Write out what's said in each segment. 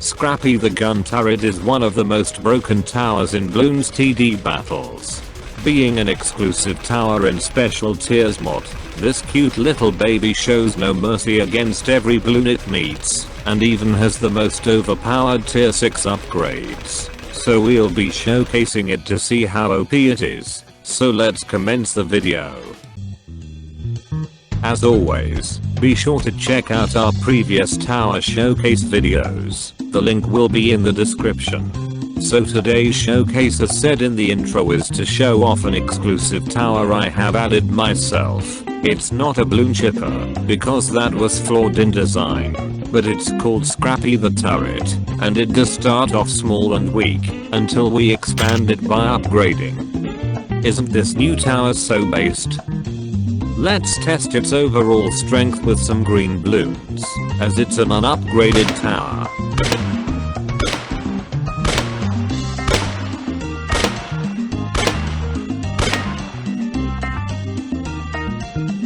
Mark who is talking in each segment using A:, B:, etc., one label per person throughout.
A: Scrappy the gun turret is one of the most broken towers in Bloons TD battles. Being an exclusive tower in special tiers mod, this cute little baby shows no mercy against every bloon it meets, and even has the most overpowered tier 6 upgrades. So we'll be showcasing it to see how OP it is, so let's commence the video. As always, be sure to check out our previous tower showcase videos, the link will be in the description. So today's showcase, as said in the intro, is to show off an exclusive tower I have added myself. It's not a bloon chipper, because that was flawed in design, but it's called Scrappy the Turret, and it does start off small and weak, until we expand it by upgrading. Isn't this new tower so based? Let's test its overall strength with some green bloons, as it's an unupgraded tower.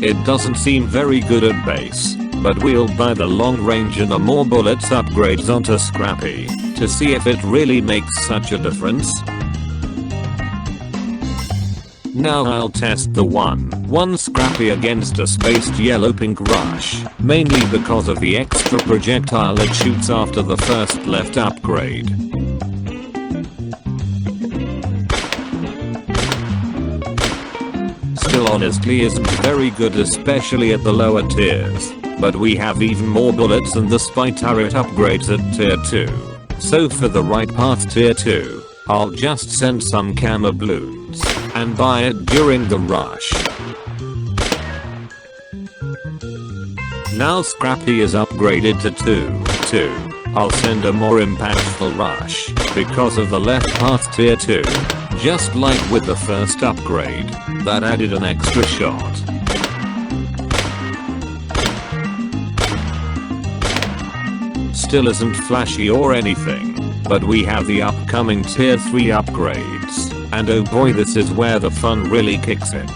A: It doesn't seem very good at base, but we'll buy the long range and the more bullets upgrades onto Scrappy, to see if it really makes such a difference. Now I'll test the 1-1 Scrappy against a spaced yellow pink rush, mainly because of the extra projectile it shoots after the first left upgrade. Still honestly isn't very good, especially at the lower tiers, but we have even more bullets than the spy turret upgrades at tier 2, so for the right path tier 2, I'll just send some camo bloons and buy it during the rush. Now Scrappy is upgraded to 2. I'll send a more impactful rush because of the left path tier 2. Just like with the first upgrade, that added an extra shot. Still isn't flashy or anything, but we have the upcoming tier 3 upgrades, and oh boy, this is where the fun really kicks in.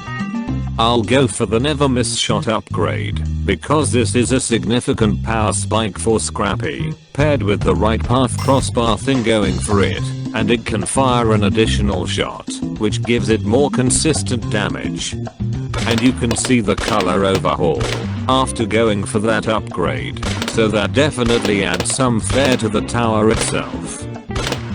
A: I'll go for the never miss shot upgrade, because this is a significant power spike for Scrappy, paired with the right path crossbar thing going for it, and it can fire an additional shot, which gives it more consistent damage. And you can see the color overhaul after going for that upgrade, so that definitely adds some flair to the tower itself.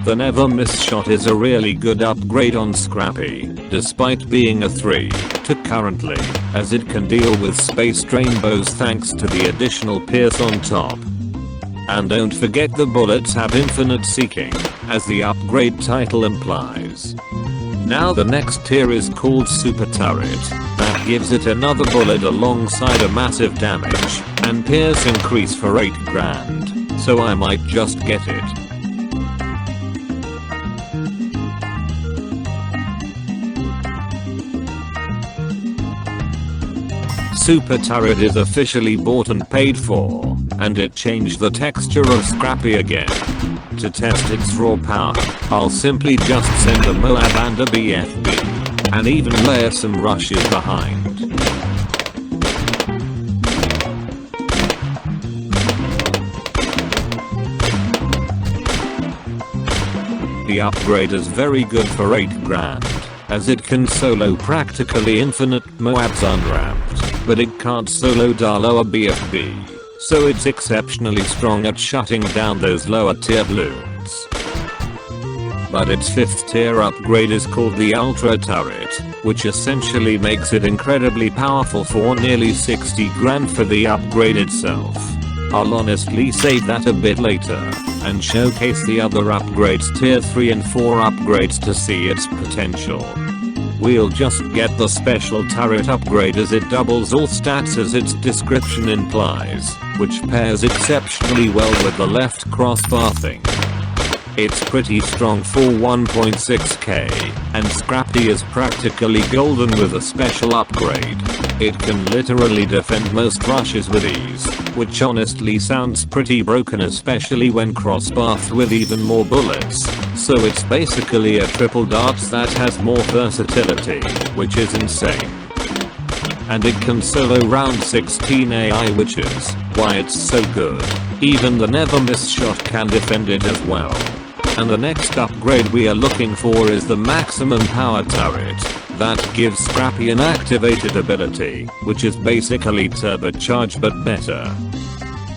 A: The never miss shot is a really good upgrade on Scrappy, despite being a 3 to currently, as it can deal with spaced rainbows thanks to the additional pierce on top. And don't forget the bullets have infinite seeking, as the upgrade title implies. Now the next tier is called Super Turret, that gives it another bullet alongside a massive damage, and pierce increase for 8 grand, so I might just get it. Super Turret is officially bought and paid for, and it changed the texture of Scrappy again. To test its raw power, I'll simply just send a Moab and a BFB, and even layer some rushes behind. The upgrade is very good for 8 grand, as it can solo practically infinite Moabs unwrapped, but it can't solo lower BFB, so it's exceptionally strong at shutting down those lower tier bloons. But its 5th tier upgrade is called the Ultra Turret, which essentially makes it incredibly powerful for nearly 60 grand for the upgrade itself. I'll honestly save that a bit later, and showcase the other upgrades tier 3 and 4 upgrades to see its potential. We'll just get the special turret upgrade as it doubles all stats as its description implies, which pairs exceptionally well with the left crossbar thing. It's pretty strong for 1.6k, and Scrappy is practically golden with a special upgrade. It can literally defend most rushes with ease, which honestly sounds pretty broken, especially when crossbarred with even more bullets. So it's basically a triple darts that has more versatility, which is insane. And it can solo round 16 AI, which is why it's so good. Even the never miss shot can defend it as well. And the next upgrade we are looking for is the maximum power turret. That gives Scrappy an activated ability, which is basically turbocharged but better.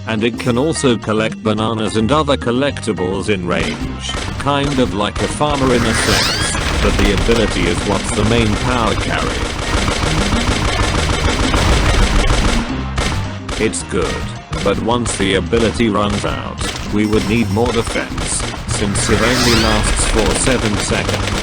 A: And it can also collect bananas and other collectibles in range, kind of like a farmer in a sense, but the ability is what's the main power carry. It's good, but once the ability runs out, we would need more defense, since it only lasts for 7 seconds.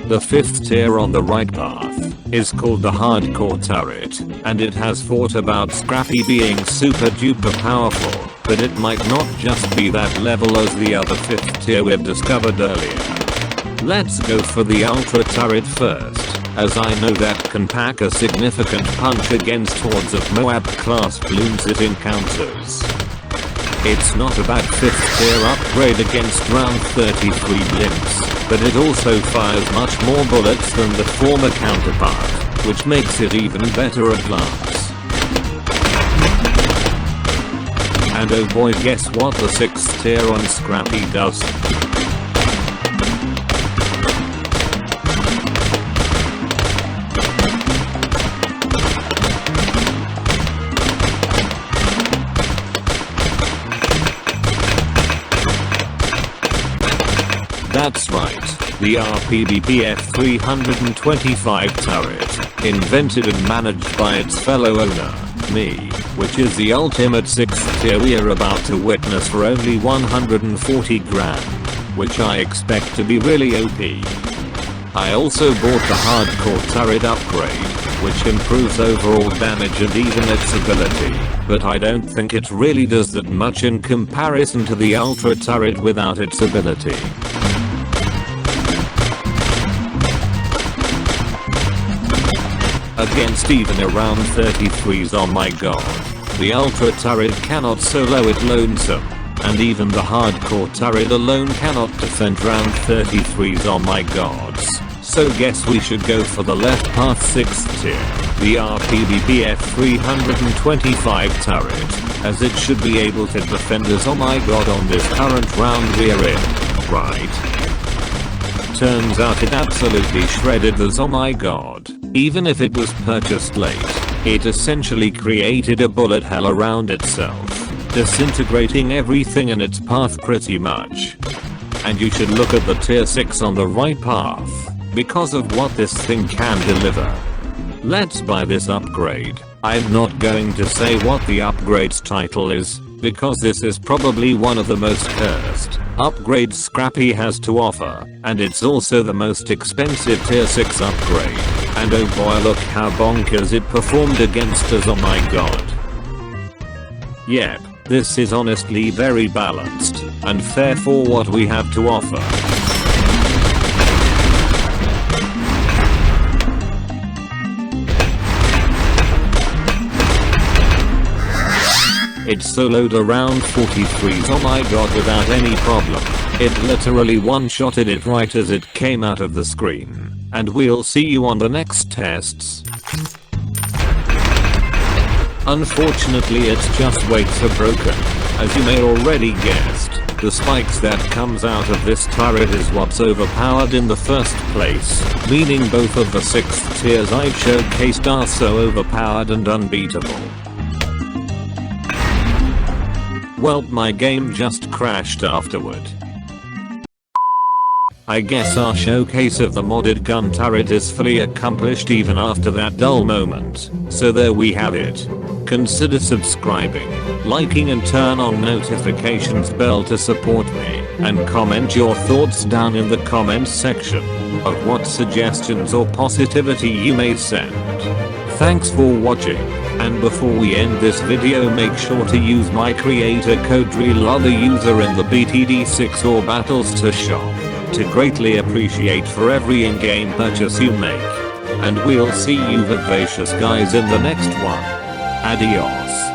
A: The 5th tier on the right path is called the Hardcore Turret, and it has thought about Scrappy being super duper powerful, but it might not just be that level as the other 5th tier we've discovered earlier. Let's go for the Ultra Turret first, as I know that can pack a significant punch against hordes of Moab class BLOONS it encounters. It's not a bad 5th tier upgrade against round 33 blimps, but it also fires much more bullets than the former counterpart, which makes it even better at glance. And oh boy, guess what the 6th tier on Scrappy does? That's right, the RPBPF 325 turret, invented and managed by its fellow owner, me, which is the ultimate 6th tier we are about to witness for only 140 grand, which I expect to be really OP. I also bought the Hardcore Turret upgrade, which improves overall damage and even its ability, but I don't think it really does that much in comparison to the Ultra Turret without its ability. Against even around 33s, oh my god. The Ultra Turret cannot solo it lonesome, and even the Hardcore Turret alone cannot defend round 33s, oh my gods. So guess we should go for the left path 6th tier, the RPBPF 325 turret, as it should be able to defend us, oh my god, on this current round we're in, right? Turns out it absolutely shredded us, oh my god. Even if it was purchased late, it essentially created a bullet hell around itself, disintegrating everything in its path pretty much. And you should look at the tier 6 on the right path, because of what this thing can deliver. Let's buy this upgrade. I'm not going to say what the upgrade's title is, because this is probably one of the most cursed upgrades Scrappy has to offer, and it's also the most expensive tier 6 upgrade. And oh boy, look how bonkers it performed against us, oh my god. Yep, this is honestly very balanced and fair for what we have to offer. It soloed around 43s, oh my god, without any problem. It literally one-shotted it right as it came out of the screen. And we'll see you on the next tests. Unfortunately, its just weights are broken. As you may already guessed, the spikes that comes out of this turret is what's overpowered in the first place, meaning both of the 6th tiers I've showcased are so overpowered and unbeatable. Well, my game just crashed afterward. I guess our showcase of the modded gun turret is fully accomplished even after that dull moment. So there we have it. Consider subscribing, liking and turn on notifications bell to support me, and comment your thoughts down in the comments section of what suggestions or positivity you may send. Thanks for watching, and before we end this video, make sure to use my creator code DREALOTHERUSER in the BTD6 or Battles to shop, to greatly appreciate for every in-game purchase you make. And we'll see you vivacious guys in the next one. Adios.